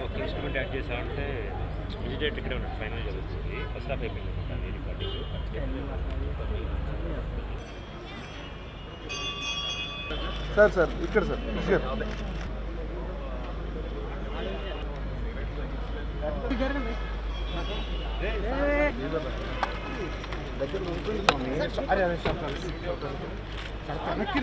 ఒక instrument add చేసా అంటే విజిటేట్ ఇక్కడే ఉన్నాడు ఫైనల్ జరుగుతుంది ఫస్ట్ హాఫ్ అయిపోయింది అనమాట రికార్డింగ్ సార్ ఇక్కడ సార్ దగ్గర ఉంటుంది స్వామి. అరే కనక్కి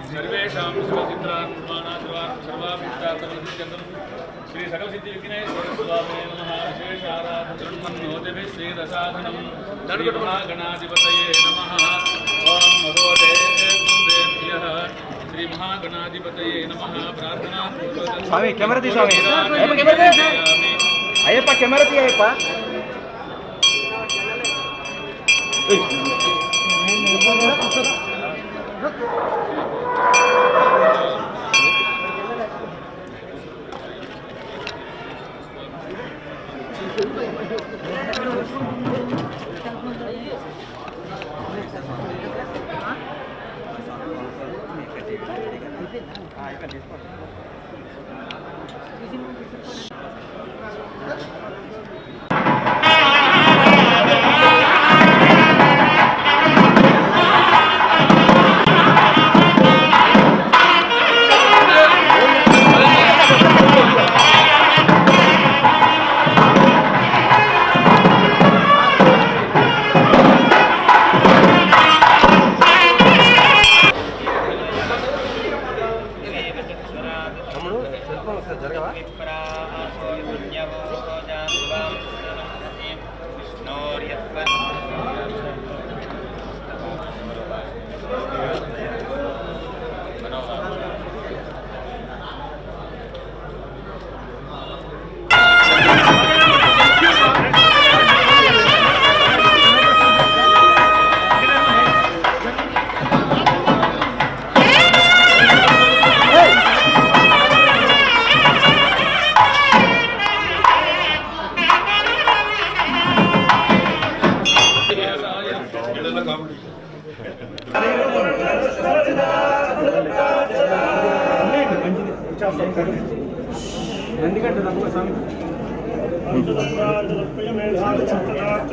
सर्वेषां सर्वाभिष्टार्थं श्री सकल सिद्धि विघ्नेश्वर स्वामिने नमः विशेष आराधनोतिभिः श्रीरसाधनं श्रीमहागणाधिपतये नमः ओं महोदयेभ्यः श्री महागणाधिपतये नमः प्रार्थना स्वामी कैमरा दी स्वामी अय्यप्पा कैमरा दी अय्यप्पा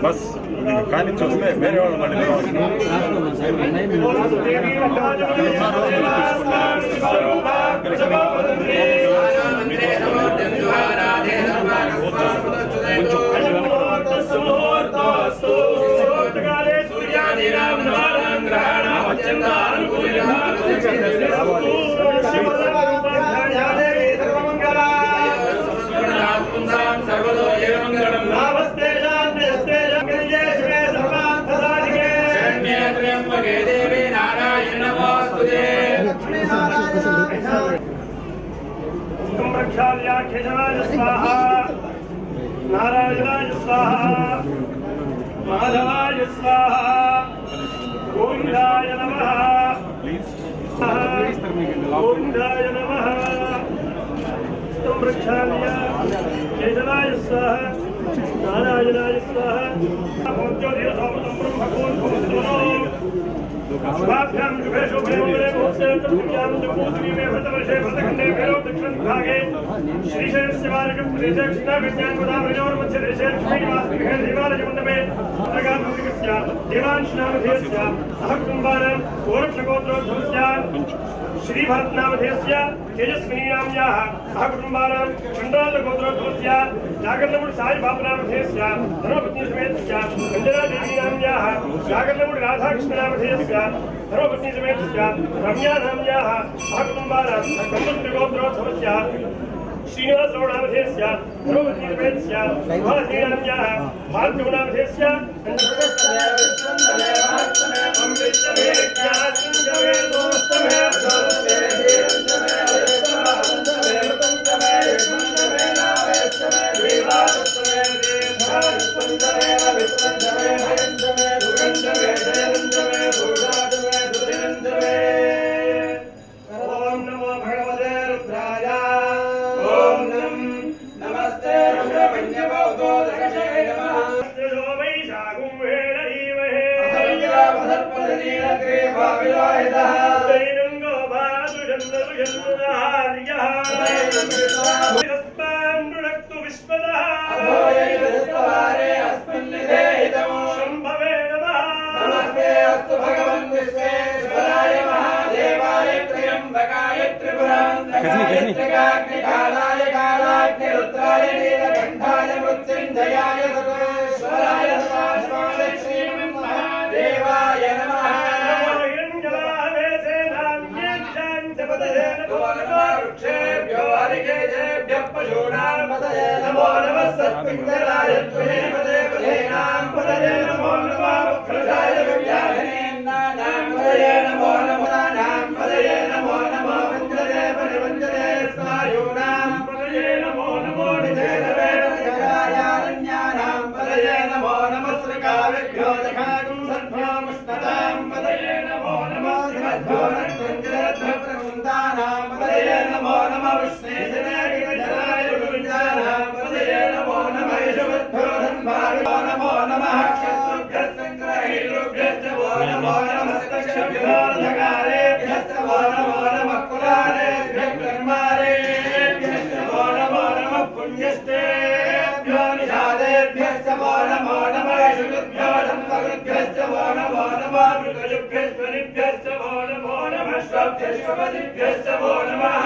बस కానీ చూస్తే వేరే వాళ్ళు మళ్ళీ नारायणाय स्वाहा माधवाय स्वाहा गोविंदाय नमः गोविंदाय नमः तं प्रक्षाल्य केशवाय स्वाहा नारायणाय स्वाहा स्वाभ्यां शुभेषु भैरवरे भूते तत्त्वज्ञानं जपूतुरी में भृतवर्षे भृतखण्डे भैरव दक्षिण भागे श्रीशैलस्य वारकं प्रदेशे कृष्णाविज्ञानपदामृजोर मध्ये देशे लक्ष्मीनिवासगृहे देवालयमण्डपे भद्रकान्तस्य देवांशनामधेयस्य सह कुम्भारं गोरक्षगोत्रोद्भवस्य श्रीभरतनामधेयस्य तेजस्विनीनाम्याः सहकुटुम्बानां मण्डलगोत्रोद्भवस्य जागर्लमुडि साईबाबुनामधेयस्य धर्मपत्नीसमेतस्य अञ्जनादेवीनाम्याः जागर्लमुडि राधाकृष्णनामधेयस्य धर्मपत्नीसमेतस्य रम्यानाम्याः सहकुटुम्बानां मण्डलगोत्रोद्भवस्य श्रीनिवासरावनामधेयस्य धर्मपत्नीसमेतस्य सुभाषिनीनाम्याः भार्गवनामधेयस्य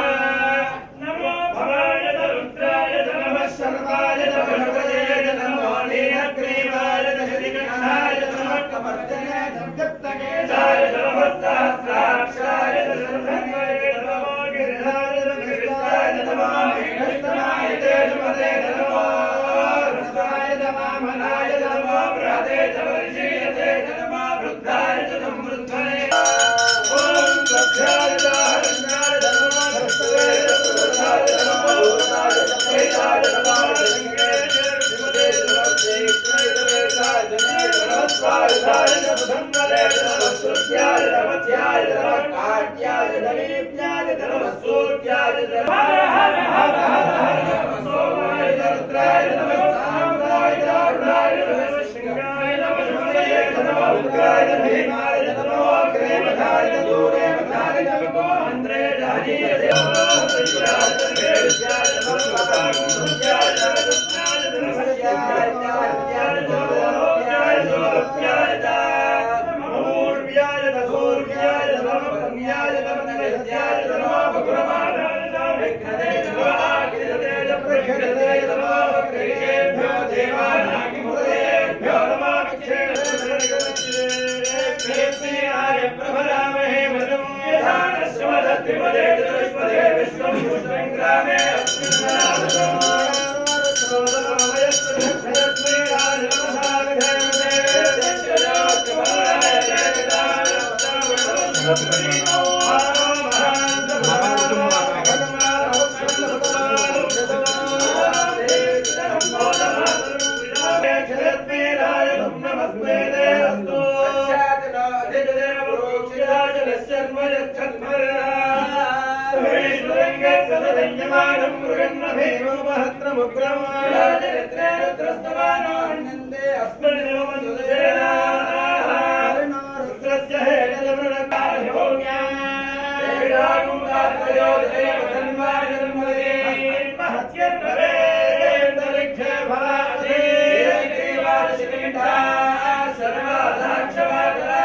नमो भवाय रुद्राय नमः शर्वाय भगवते नमो नीलग्रीवाय श्रीगणाय नमः कमर्दने जगत्तकेशाय नमः सहस्राक्षाय नमः नमो गिरिधाय नमः नमो मीनस्तमाय तेजपदे नमो रसाय नमः मनाय नमो बृहदे वर्षीयते नमो वृद्धाय समृद्धने ओम लक्ष्याय हरण्याय नमो भक्तवे सर्वाधाक्षवादला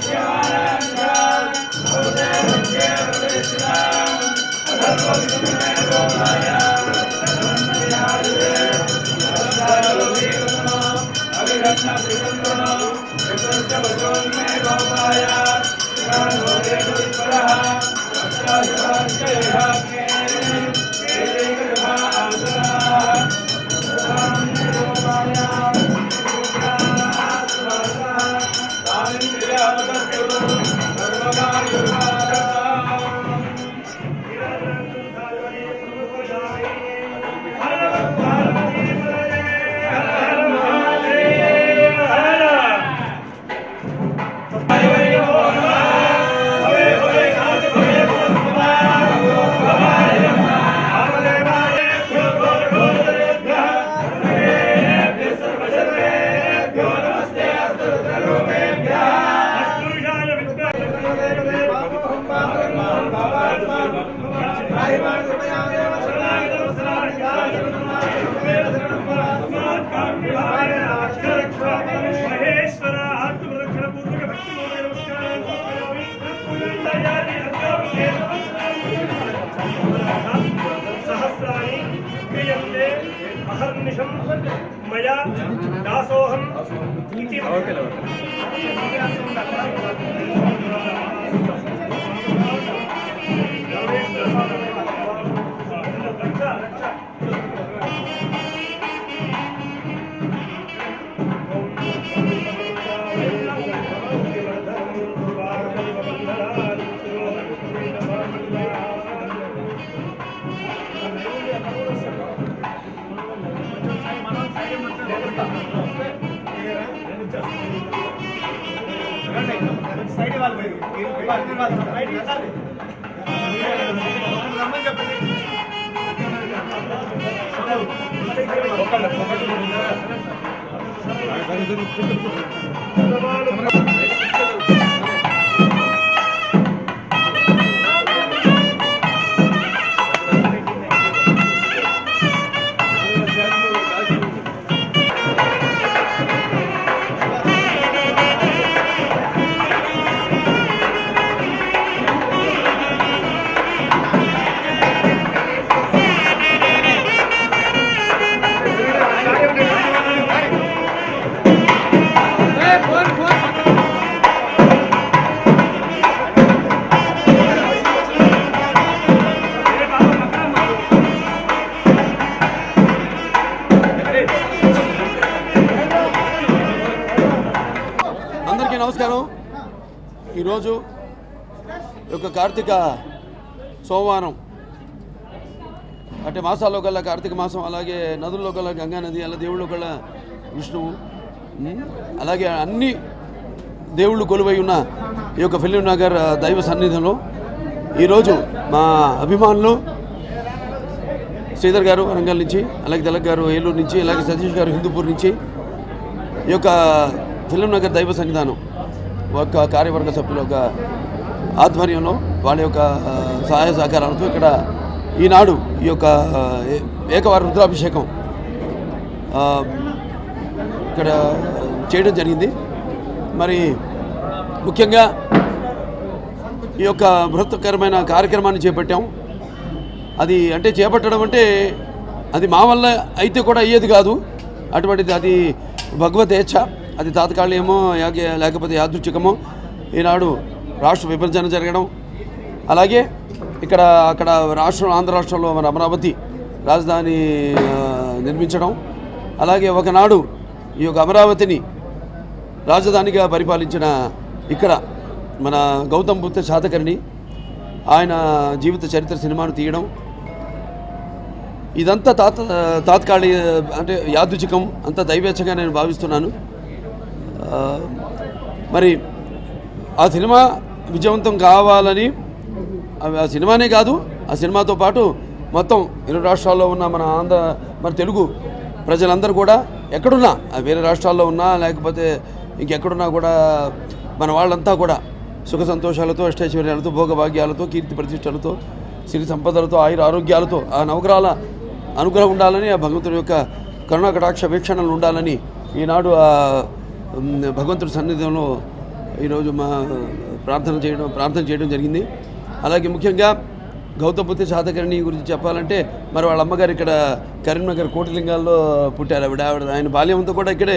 Jaya सहस्राणि क्रियन्ते अहर्निशं मया दासोऽहम् इति అందరికీ నమస్కారం. ఈరోజు యొక్క కార్తీక సోమవారం అంటే మాసాల్లో కల్లా కార్తీక మాసం, అలాగే నదుల్లో కల్లా గంగా నది, అలా దేవుళ్ళు కల్లా విష్ణువు, అలాగే అన్ని దేవుళ్ళు కొలువై ఉన్న ఈ యొక్క ఫిలిం నగర్ దైవ సన్నిధిలో ఈరోజు మా అభిమానులు శ్రీధర్ గారు వరంగల్ నుంచి, అలాగే తిలక్ గారు ఏలూరు నుంచి, అలాగే సతీష్ గారు హిందూపూర్ నుంచి ఈ యొక్క ఫిలిం నగర్ దైవ సన్నిధానం ఒక కార్యవర్గ సభ్యుల యొక్క ఆధ్వర్యంలో వాళ్ళ యొక్క సహాయ సహకారాలతో ఇక్కడ ఈనాడు ఈ యొక్క ఏకవార రుద్రాభిషేకం ఇక్కడ చేయడం జరిగింది. మరి ముఖ్యంగా ఈ యొక్క బృహత్కరమైన కార్యక్రమాన్ని చేపట్టాం. అది అంటే చేపట్టడం అంటే అది మా వల్ల అయితే కూడా అయ్యేది కాదు. అటువంటిది అది భగవతేచ్ఛ, అది తాత్కాలికమో లేకపోతే యాదృచ్ఛికమో ఈనాడు రాష్ట్ర విభజన జరగడం, అలాగే ఇక్కడ అక్కడ రాష్ట్రం ఆంధ్ర రాష్ట్రంలో మన అమరావతి రాజధాని నిర్మించడం, అలాగే ఒకనాడు ఈ యొక్క అమరావతిని రాజధానిగా పరిపాలించిన ఇక్కడ మన గౌతమ్ బుద్ధ శాతకర్ణి ఆయన జీవిత చరిత్ర సినిమాను తీయడం, ఇదంతా తాత్కాలిక అంటే యాదృచ్ఛికం, అంతా దైవేచ్ఛగా నేను భావిస్తున్నాను. మరి ఆ సినిమా విజయవంతం కావాలని, ఆ సినిమానే కాదు, ఆ సినిమాతో పాటు మొత్తం ఇరు రాష్ట్రాల్లో ఉన్న మన తెలుగు ప్రజలందరూ కూడా ఎక్కడున్నా, వేరే రాష్ట్రాల్లో ఉన్నా లేకపోతే ఇంకెక్కడున్నా కూడా మన వాళ్ళంతా కూడా సుఖ సంతోషాలతో, అష్టైశ్వర్యాలతో, భోగభాగ్యాలతో, కీర్తి ప్రతిష్టలతో, సిరి సంపదలతో, ఆయుర ఆరోగ్యాలతో ఆ నవగ్రహాల అనుగ్రహం ఉండాలని, ఆ భగవంతుడి యొక్క కరుణా కటాక్ష వీక్షణలు ఉండాలని ఈనాడు ఆ భగవంతుడి సన్నిధిలో ఈరోజు మా ప్రార్థన చేయడం జరిగింది. అలాగే ముఖ్యంగా గౌతమ్ బుద్ధ శాతకర్ణి గురించి చెప్పాలంటే మరి వాళ్ళ అమ్మగారు ఇక్కడ కరీంనగర్ కోటిలింగాల్లో పుట్టారు. ఆయన బాల్యం అంతా కూడా ఇక్కడే,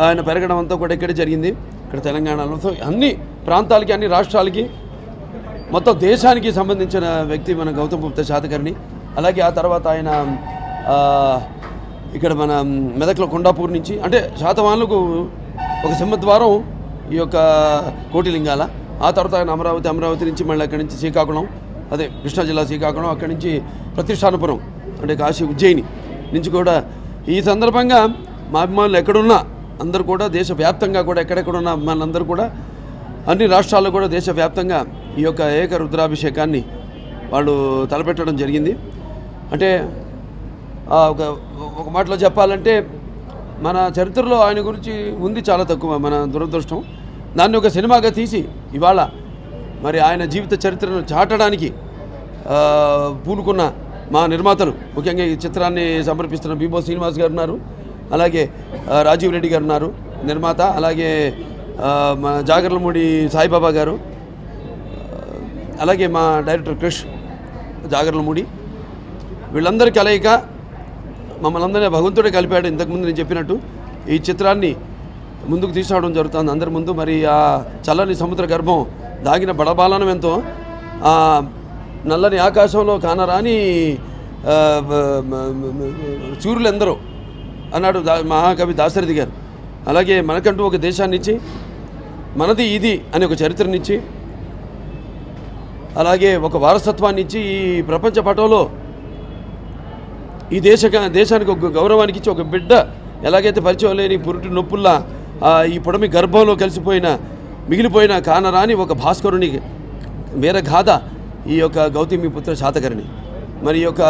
ఆయన పెరగడం అంతా కూడా ఇక్కడే జరిగింది. ఇక్కడ తెలంగాణలో. సో అన్ని ప్రాంతాలకి, అన్ని రాష్ట్రాలకి, మొత్తం దేశానికి సంబంధించిన వ్యక్తి మన గౌతమ్ గుప్తా శాతకర్ణి. అలాగే ఆ తర్వాత ఆయన ఇక్కడ మన మెదక్లో కొండాపూర్ నుంచి, అంటే శాతవాహనులకు ఒక సింహద్వారం ఈ యొక్క కోటిలింగాల. ఆ తర్వాత ఆయన అమరావతి నుంచి మళ్ళీ అక్కడి నుంచి శ్రీకాకుళం, అదే కృష్ణా జిల్లా శ్రీకాకుళం, అక్కడి నుంచి ప్రతిష్టానపురం అంటే కాశీ ఉజ్జయిని నుంచి కూడా. ఈ సందర్భంగా మా అభిమానులు ఎక్కడున్నా అందరూ కూడా దేశవ్యాప్తంగా కూడా ఎక్కడెక్కడున్న అభిమానులందరూ కూడా అన్ని రాష్ట్రాల్లో కూడా దేశవ్యాప్తంగా ఈ యొక్క ఏక రుద్రాభిషేకాన్ని వాళ్ళు తలపెట్టడం జరిగింది. అంటే ఒక మాటలో చెప్పాలంటే మన చరిత్రలో ఆయన గురించి ఉంది చాలా తక్కువ, మన దురదృష్టం. దాన్ని ఒక సినిమాగా తీసి ఇవాళ మరి ఆయన జీవిత చరిత్రను చాటడానికి పూనుకున్న మా నిర్మాతలు, ముఖ్యంగా ఈ చిత్రాన్ని సమర్పిస్తున్న బీబో శ్రీనివాస్ గారు ఉన్నారు, అలాగే రాజీవ్ రెడ్డి గారు ఉన్నారు నిర్మాత, అలాగే మా జాగర్లమూడి సాయిబాబా గారు, అలాగే మా డైరెక్టర్ క్రిష్ జాగర్లమూడి, వీళ్ళందరి కలయిక మమ్మల్ని అందరినీ భగవంతుడే కలిపాడు. ఇంతకుముందు నేను చెప్పినట్టు ఈ చిత్రాన్ని ముందుకు తీసుకురావడం జరుగుతుంది అందరి ముందు. మరి ఆ చల్లని సముద్ర గర్భం దాగిన బడబాలనం ఎంతో, ఆ నల్లని ఆకాశంలో కానరాని సూర్యులు ఎందరో అన్నాడు మహాకవి దాశరథి గారు. అలాగే మనకంటూ ఒక దేశాన్నిచ్చి, మనది ఇది అని ఒక చరిత్రనిచ్చి, అలాగే ఒక వారసత్వాన్ని ఇచ్చి, ఈ ప్రపంచ పటంలో ఈ దేశానికి ఒక గౌరవానికి ఇచ్చి, ఒక బిడ్డ ఎలాగైతే పరిచయం లేని పురుటి నొప్పుల్లా ఈ పొడమి గర్భంలో మిగిలిపోయిన కానరాని ఒక భాస్కరుని వీరగాథ ఈ యొక్క గౌతమిపుత్ర శాతకర్ణి. మరి ఈ యొక్క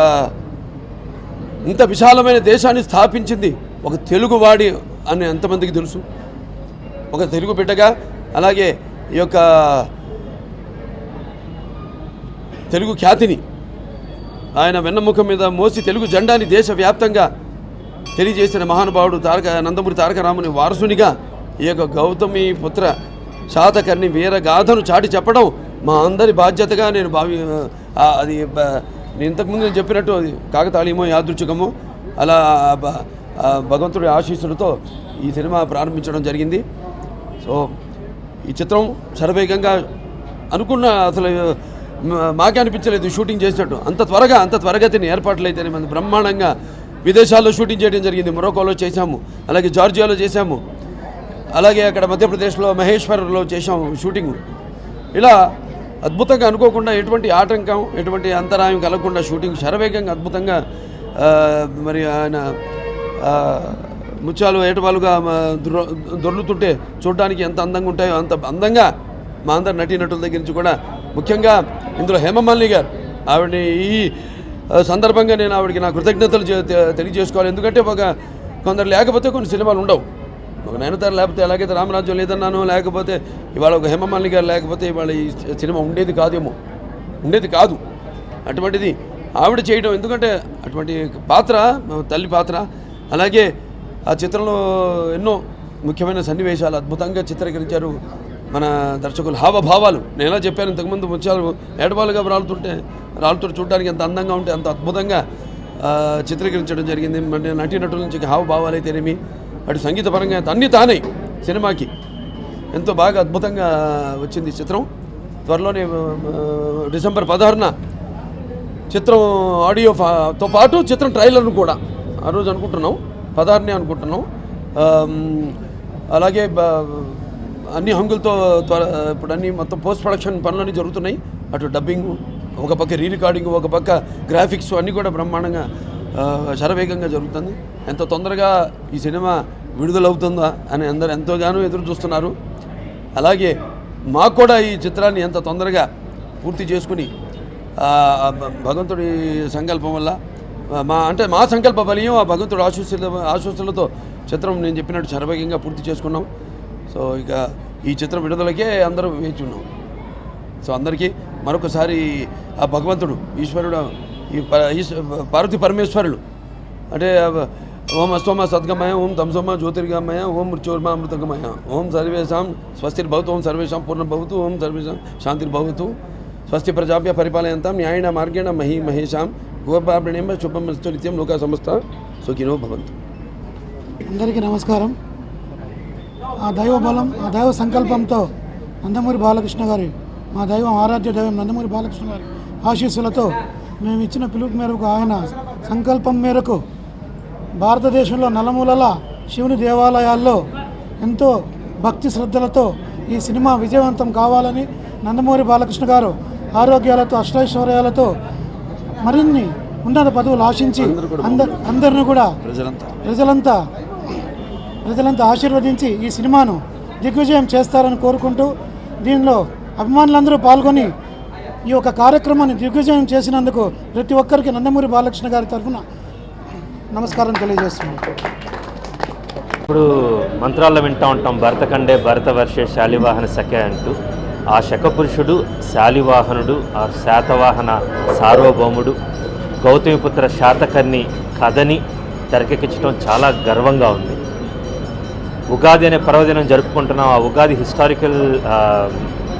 ఇంత విశాలమైన దేశాన్ని స్థాపించింది ఒక తెలుగువాడి అని ఎంతమందికి తెలుసు? ఒక తెలుగు బిడ్డగా, అలాగే ఈ యొక్క తెలుగు ఖ్యాతిని ఆయన వెన్నముఖం మీద మోసి తెలుగు జెండాని దేశవ్యాప్తంగా తెలియజేసిన మహానుభావుడు నందమూరి తారక రాముని వారసునిగా ఈ యొక్క గౌతమి పుత్ర శాతకర్ణి వీరగాథను చాటి చెప్పడం మా అందరి బాధ్యతగా నేను అది నేను ఇంతకుముందు నేను చెప్పినట్టు అది కాకతాళీయమో యాదృచ్ఛికమో అలా భగవంతుడి ఆశీస్సులతో ఈ సినిమా ప్రారంభించడం జరిగింది. సో ఈ చిత్రం శరవేగంగా అనుకున్న, అసలు మాకే అనిపించలేదు షూటింగ్ చేసినట్టు. అంత త్వరగతిని ఏర్పాట్లు అయితేనే మన బ్రహ్మాండంగా విదేశాల్లో షూటింగ్ చేయడం జరిగింది. మొరకోలో చేశాము, అలాగే జార్జియాలో చేశాము, అలాగే అక్కడ మధ్యప్రదేశ్లో మహేశ్వర్లో చేశాము షూటింగ్. ఇలా అద్భుతంగా అనుకోకుండా ఎటువంటి ఆటంకం, ఎటువంటి అంతరాయం కలగకుండా షూటింగ్ శరవేగంగా అద్భుతంగా మరి ఆయన ముత్యాలు ఏటవాలుగా దొర్లుతుంటే చూడడానికి ఎంత అందంగా ఉంటాయో అంత అందంగా మా అందరి నటీనటుల దగ్గర నుంచి కూడా, ముఖ్యంగా ఇందులో హేమమాలిని గారు, ఆవిడని ఈ సందర్భంగా నేను ఆవిడకి నా కృతజ్ఞతలు తెలియజేసుకోవాలి. ఎందుకంటే కొందరు లేకపోతే కొన్ని సినిమాలు ఉండవు. ఒక నయనతార లేకపోతే, ఎలాగైతే రామరాజ్యం లేదన్నాను, లేకపోతే ఇవాళ ఒక హేమమాలిని గారు లేకపోతే ఇవాళ ఈ సినిమా ఉండేది కాదు. అటువంటిది ఆవిడ చేయడం, ఎందుకంటే అటువంటి పాత్ర తల్లి పాత్ర. అలాగే ఆ చిత్రంలో ఎన్నో ముఖ్యమైన సన్నివేశాలు అద్భుతంగా చిత్రీకరించారు మన దర్శకులు. హావభావాలు నేను ఎలా చెప్పాను ఇంతకుముందు, ముత్యాలు ఏడవాలుగా రాళ్ళతో చూడడానికి ఎంత అందంగా ఉంటే అంత అద్భుతంగా చిత్రీకరించడం జరిగింది. అంటే నటీనటుల నుంచి హావభావాలు అయితేనేమి, అటు సంగీతపరంగా అన్నీ తానే సినిమాకి ఎంతో బాగా అద్భుతంగా వచ్చింది చిత్రం. త్వరలోనే డిసెంబర్ 16న చిత్రం ఆడియోతో పాటు చిత్రం ట్రైలర్ను కూడా ఆ రోజు అనుకుంటున్నాం, 16నే అనుకుంటున్నాం. అలాగే అన్ని హంగులతో ఇప్పుడు అన్ని మొత్తం పోస్ట్ ప్రొడక్షన్ పనులన్నీ జరుగుతున్నాయి. అటు డబ్బింగ్ ఒక పక్క, రీ రికార్డింగ్ ఒక పక్క, గ్రాఫిక్స్ అన్నీ కూడా బ్రహ్మాండంగా శరవేగంగా జరుగుతుంది. ఎంత తొందరగా ఈ సినిమా విడుదలవుతుందా అని అందరూ ఎంతోగానో ఎదురు చూస్తున్నారు. అలాగే మాకు కూడా ఈ చిత్రాన్ని ఎంత తొందరగా పూర్తి చేసుకుని భగవంతుడి సంకల్పం వల్ల మా సంకల్ప బలీయం, ఆ భగవంతుడి ఆశీస్సులతో చిత్రం నేను చెప్పినట్టు శరవేగంగా పూర్తి చేసుకున్నాం. సో ఇక ఈ చిత్రం విడుదలకే అందరూ వేచి ఉన్నాం. సో అందరికీ మరొకసారి ఆ భగవంతుడు, ఈశ్వరుడు, ఈ పార్వతీ పరమేశ్వరులు అంటే ఓం అస్తోమ సద్గమయ, ఓం తంసోమ జ్యోతిర్గమయ, ఓం మృత్యోర్మా అమృతగమయ, ఓం సర్వేషాం స్వస్తిర్భవతు, ఓం సర్వేషాం పూర్ణభవతు, ఓం సర్వేషాం శాంతిర్భవతు, స్వస్తి ప్రజాభ్య పరిపాలయంతాం న్యాయేన మార్గేణ మహేషాం గోపాబ్రణేమ శుభమస్తు నిత్యం లోకా సమస్త సుఖినో భవంతు. అందరికీ నమస్కారం. ఆ దైవ బలం, ఆ దైవ సంకల్పంతో నందమూరి బాలకృష్ణ గారి, మా దైవం, ఆరాధ్య దైవం నందమూరి బాలకృష్ణ గారి ఆశీస్సులతో మేము ఇచ్చిన పిలుపు మేరకు, ఆయన సంకల్పం మేరకు భారతదేశంలో నలుమూలల శివుని దేవాలయాల్లో ఎంతో భక్తి శ్రద్ధలతో ఈ సినిమా విజయవంతం కావాలని, నందమూరి బాలకృష్ణ గారు ఆరోగ్యాలతో, అష్టైశ్వర్యాలతో మరిన్ని ఉన్నత పదవులు ఆశించి అందరిని కూడా ప్రజలంతా ఆశీర్వదించి ఈ సినిమాను దిగ్విజయం చేస్తారని కోరుకుంటూ, దీనిలో అభిమానులందరూ పాల్గొని ఈ యొక్క కార్యక్రమాన్ని దిగ్విజయం చేసినందుకు ప్రతి ఒక్కరికి నందమూరి బాలకృష్ణ గారి తరఫున నమస్కారం తెలియజేస్తున్నాను. ఇప్పుడు మంత్రాల్లో వింటూ ఉంటాం, భరతఖండే భరతవర్షే శాలివాహన సఖ్య అంటూ. ఆ శకపురుషుడు, శాలివాహనుడు, ఆ శాతవాహన సార్వభౌముడు, గౌతమిపుత్ర శాతకర్ణి కథని తెరకెక్కించడం చాలా గర్వంగా ఉంది. ఉగాది అనే పర్వదినం జరుపుకుంటున్నాం. ఆ ఉగాది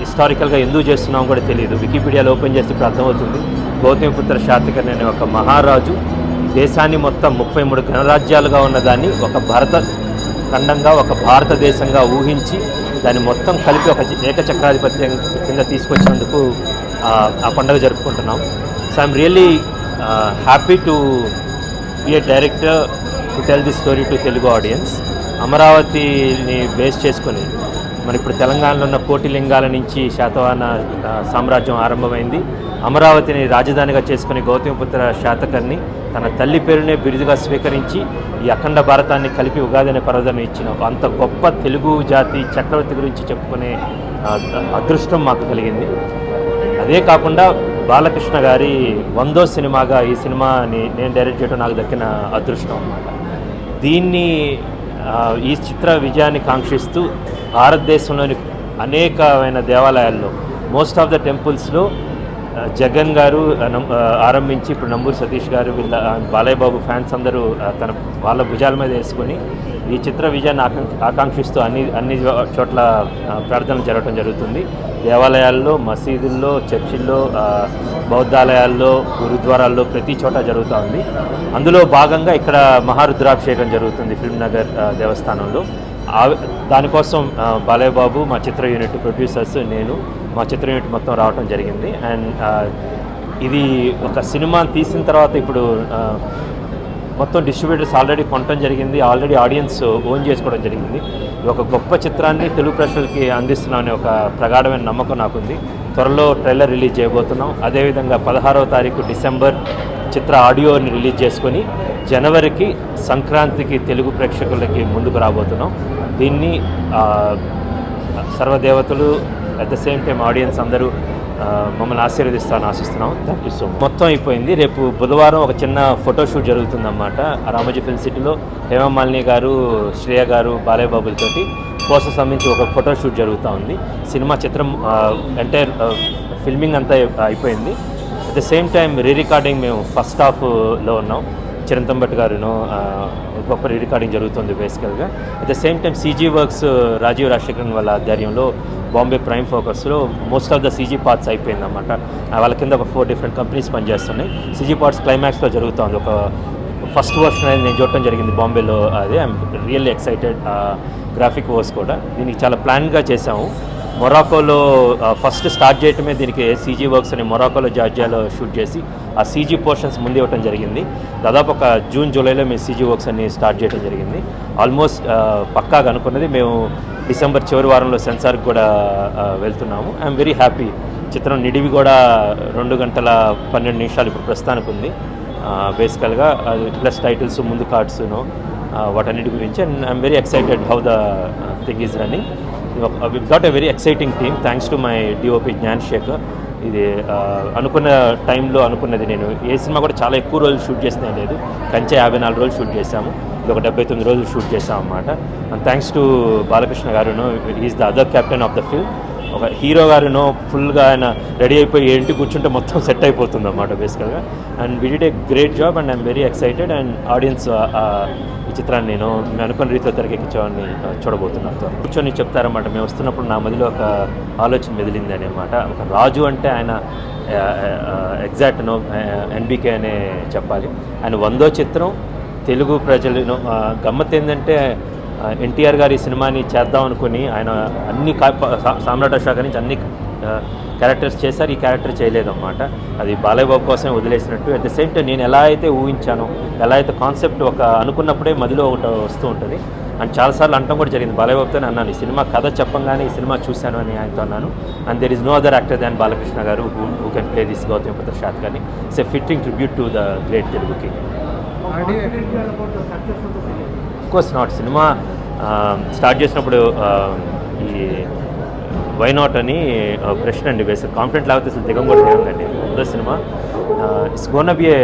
హిస్టారికల్గా ఎందుకు చేస్తున్నాం కూడా తెలియదు. వికీపీడియాలో ఓపెన్ చేస్తే ఇప్పుడు అర్థమవుతుంది. గౌతమిపుత్ర శాతకర్ణి అనే ఒక మహారాజు దేశాన్ని మొత్తం 33 గణరాజ్యాలుగా ఉన్నదాన్ని ఒక భారత ఖండంగా, ఒక భారతదేశంగా ఊహించి దాన్ని మొత్తం కలిపి ఒక ఏకచక్రాధిపత్యం కింద తీసుకొచ్చినందుకు ఆ పండుగ జరుపుకుంటున్నాం. So I'm really happy to be A director to tell the story to Telugu audience. అమరావతిని బేస్ చేసుకొని మరి ఇప్పుడు తెలంగాణలో ఉన్న కోటిలింగాల నుంచి శాతవాహన సామ్రాజ్యం ఆరంభమైంది. అమరావతిని రాజధానిగా చేసుకుని గౌతమిపుత్ర శాతకర్ణి తన తల్లి పేరునే బిరుదుగా స్వీకరించి ఈ అఖండ భారతాన్ని కలిపి ఉగాది అనే పర్వదినం ఇచ్చిన అంత గొప్ప తెలుగు జాతి చక్రవర్తి గురించి చెప్పుకునే అదృష్టం మాకు కలిగింది. అదే కాకుండా బాలకృష్ణ గారి 100వ సినిమాగా ఈ సినిమాని నేను డైరెక్ట్ చేయడం నాకు దక్కిన అదృష్టం అన్నమాట. దీన్ని ఈ చిత్ర విజయాన్ని కాంక్షిస్తూ భారతదేశంలోని అనేకమైన దేవాలయాల్లో, మోస్ట్ ఆఫ్ ద టెంపుల్స్లో జగన్ గారు ఆరంభించి ఇప్పుడు నంబూరి సతీష్ గారు వీళ్ళ బాలయ్య బాబు ఫ్యాన్స్ అందరూ వాళ్ళ భుజాల మీద వేసుకొని ఈ చిత్ర విజయాన్ని ఆకాంక్షిస్తూ అన్ని చోట్ల ప్రార్థనలు జరగడం జరుగుతుంది. దేవాలయాల్లో, మసీదుల్లో, చర్చిల్లో, బౌద్ధాలయాల్లో, గురుద్వారాల్లో ప్రతి చోట జరుగుతూ ఉంది. అందులో భాగంగా ఇక్కడ మహారుద్రాభిషేకం జరుగుతుంది ఫిల్మ్ నగర్ దేవస్థానంలో. దానికోసం బాలయ్య బాబు, మా చిత్ర యూనిట్ ప్రొడ్యూసర్స్, నేను, మా చిత్ర యూనిట్ మొత్తం రావడం జరిగింది. అండ్ ఇది ఒక సినిమా తీసిన తర్వాత ఇప్పుడు మొత్తం డిస్ట్రిబ్యూటర్స్ ఆల్రెడీ కొనడం జరిగింది, ఆల్రెడీ ఆడియన్స్ ఓన్ చేసుకోవడం జరిగింది. ఒక గొప్ప చిత్రాన్ని తెలుగు ప్రజలకి అందిస్తున్నామనే ఒక ప్రగాఢమైన నమ్మకం నాకుంది. త్వరలో ట్రైలర్ రిలీజ్ చేయబోతున్నాం. అదేవిధంగా 16వ తారీఖు డిసెంబర్ చిత్ర ఆడియోని రిలీజ్ చేసుకొని జనవరికి సంక్రాంతికి తెలుగు ప్రేక్షకులకి ముందుకు రాబోతున్నాం. దీన్ని సర్వదేవతలు at the same time audience అందరూ మమ్మల్ని ఆశీర్వదిస్తారని ఆశిస్తున్నాం. Thank you so much. మొత్తం అయిపోయింది. రేపు బుధవారం ఒక చిన్న ఫోటోషూట్ జరుగుతుందన్నమాట రామోజీ ఫిల్మ్ సిటీలో. హేమమాలిని గారు, శ్రేయ గారు, బాలయ్య బాబులతోటి కోసం సంబంధించి ఒక ఫోటోషూట్ జరుగుతూ ఉంది. సినిమా చిత్రం ఎంటైర్ ఫిల్మింగ్ అంతా అయిపోయింది. At the same time recording మేము ఫస్ట్ హాఫ్లో ఉన్నాం. చిరంతం భట్ గారును గొప్ప రికార్డింగ్ జరుగుతుంది బేసికల్గా. At the same time CG works Rajeev Rajasekharan వాళ్ళ ఆధ్వర్యంలో బాంబే ప్రైమ్ ఫోకస్లో most of the CG parts అయిపోయిందన్నమాట. వాళ్ళ కింద ఒక 4 డిఫరెంట్ కంపెనీస్ పనిచేస్తున్నాయి. సీజీ పార్ట్స్ క్లైమాక్స్లో జరుగుతుంది. ఒక ఫస్ట్ వర్షన్ అనేది నేను చూడటం జరిగింది బాంబేలో. అది I'm really excited. Graphic works కూడా దీనికి చాలా ప్లాన్గా చేసాము. మొరాకోలో ఫస్ట్ స్టార్ట్ చేయటమే దీనికి సీజీ వర్క్స్ అని మొరాకోలో జార్జియాలో షూట్ చేసి ఆ సీజీ పోర్షన్స్ ముందు ఇవ్వడం జరిగింది. దాదాపు ఒక జూన్ జూలైలో మేము సీజీ వర్క్స్ అన్ని స్టార్ట్ చేయడం జరిగింది. ఆల్మోస్ట్ పక్కాగా అనుకున్నది. మేము డిసెంబర్ చివరి వారంలో సెన్సార్కి కూడా వెళ్తున్నాము. I'm very happy. చిత్రం నిడివి కూడా 2 గంటల 12 నిమిషాలు ఇప్పుడు ప్రస్తుతానికి ఉంది. బేసికల్గా ప్లస్ టైటిల్స్, ముందు కార్డ్స్ను వాటన్నిటి గురించి. And I'm very excited how the thing is running. We got a very exciting team thanks to my DOP Gnan Shekhar. ఇది అనుకున్న టైంలో అనుకున్నది. నేను ఏ సినిమా కూడా చాలా ఎక్కువ రోజులు షూట్ చేసినా లేదు. కంచె 54 రోజులు షూట్ చేశాము. ఇది ఒక 79 రోజులు షూట్ చేసాం అన్నమాట. అండ్ థ్యాంక్స్ టు బాలకృష్ణ గారును, is the other captain of the film. ఒక హీరో గారును ఫుల్గా ఆయన రెడీ అయిపోయి ఏంటి కూర్చుంటే మొత్తం సెట్ అయిపోతుంది అన్నమాట బేసికల్గా. And we did a great job and I'm very excited. And audience ఈ చిత్రాన్ని నేను అనుకున్న రీతిలో తెరకెక్కించామని చూడబోతున్నాను. కూర్చొని చెప్తారన్నమాట. మేము వస్తున్నప్పుడు నా మదిలో ఒక ఆలోచన మెదిలింది అని అన్నమాట. ఒక రాజు అంటే ఆయన ఎగ్జాక్ట్ ఎన్బికే అనే చెప్పాలి. ఆయన 100వ చిత్రం తెలుగు ప్రజలను గమ్మత్ ఏంటంటే ఎన్టీఆర్ గారి సినిమాని చేద్దాం అనుకుని ఆయన అన్ని సామ్రాట్ అశోక్ నుంచి అన్ని క్యారెక్టర్స్ చేశారు, ఈ క్యారెక్టర్ చేయలేదన్నమాట. అది బాలయ్య బాబు కోసమే వదిలేసినట్టు. అట్ ద సేమ్ టైం నేను ఎలా అయితే ఊహించానో, ఎలా అయితే కాన్సెప్ట్ ఒక అనుకున్నప్పుడే మదిలో ఒకటి వస్తూ ఉంటుంది. అండ్ చాలాసార్లు అనడం కూడా జరిగింది. బాలయ్య బాబుతోనే అన్నాను, ఈ సినిమా కథ చెప్పంగానే ఈ సినిమా చూశాను అని ఆయనతో అన్నాను. And there is no other actor than Balakrishna garu who can play this Gautamiputra Satakarni. It's a fitting tribute to the great Telugu king. Course not. సినిమా స్టార్ట్ చేసినప్పుడు ఈ వై నాట్ అని ప్రశ్న అండి బేసిక్. కాన్ఫిడెంట్ లేకపోతే అసలు దిగం కూడా దిగండి. మొదటి సినిమా it's gonna be a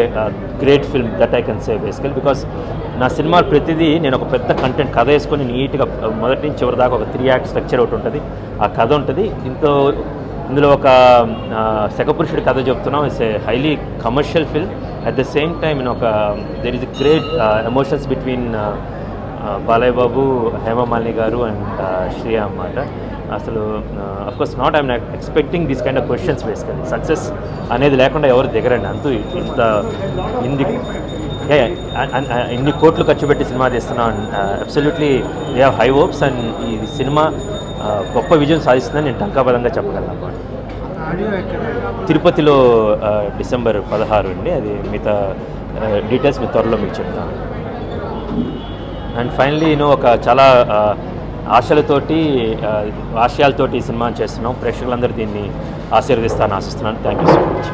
great film that I can say basically. Because నా సినిమా ప్రతిదీ నేను ఒక పెద్ద కంటెంట్ కథ వేసుకొని నీట్గా మొదటి నుంచి చివరి దాకా ఒక 3 యాక్ట్ స్ట్రక్చర్ ఒకటి ఉంటుంది, ఆ కథ ఉంటుంది. ఇందులో ఒక శకపురుషుడి కథ చెప్తున్నాం. It's a highly commercial film. At the same time ఒక there is a great emotions between Balayya Babu, Hema Malini garu and Shreya అన్నమాట. అసలు of course not I'm expecting this kind of questions basically. Success అనేది లేకుండా ఎవరు దిగరండి. అంతూ ఇన్ని కోట్లు ఖర్చు పెట్టి సినిమా తీస్తున్నాం. Absolutely we have high hopes and ఈ సినిమా గొప్ప విజయం సాధిస్తుందని నేను టంకాబలంగా చెప్పగలను అన్నమాట. తిరుపతిలో డిసెంబర్ 16 అండి. అది మిగతా డీటెయిల్స్ మీ త్వరలో మీకు చెప్తాను. అండ్ ఫైనలీ ఒక చాలా ఆశలతోటి ఆశయాలతోటి ఈ సినిమాని చేస్తున్నాం. ప్రేక్షకులందరూ దీన్ని ఆశీర్వదిస్తారని ఆశిస్తున్నాను. Thank you so much.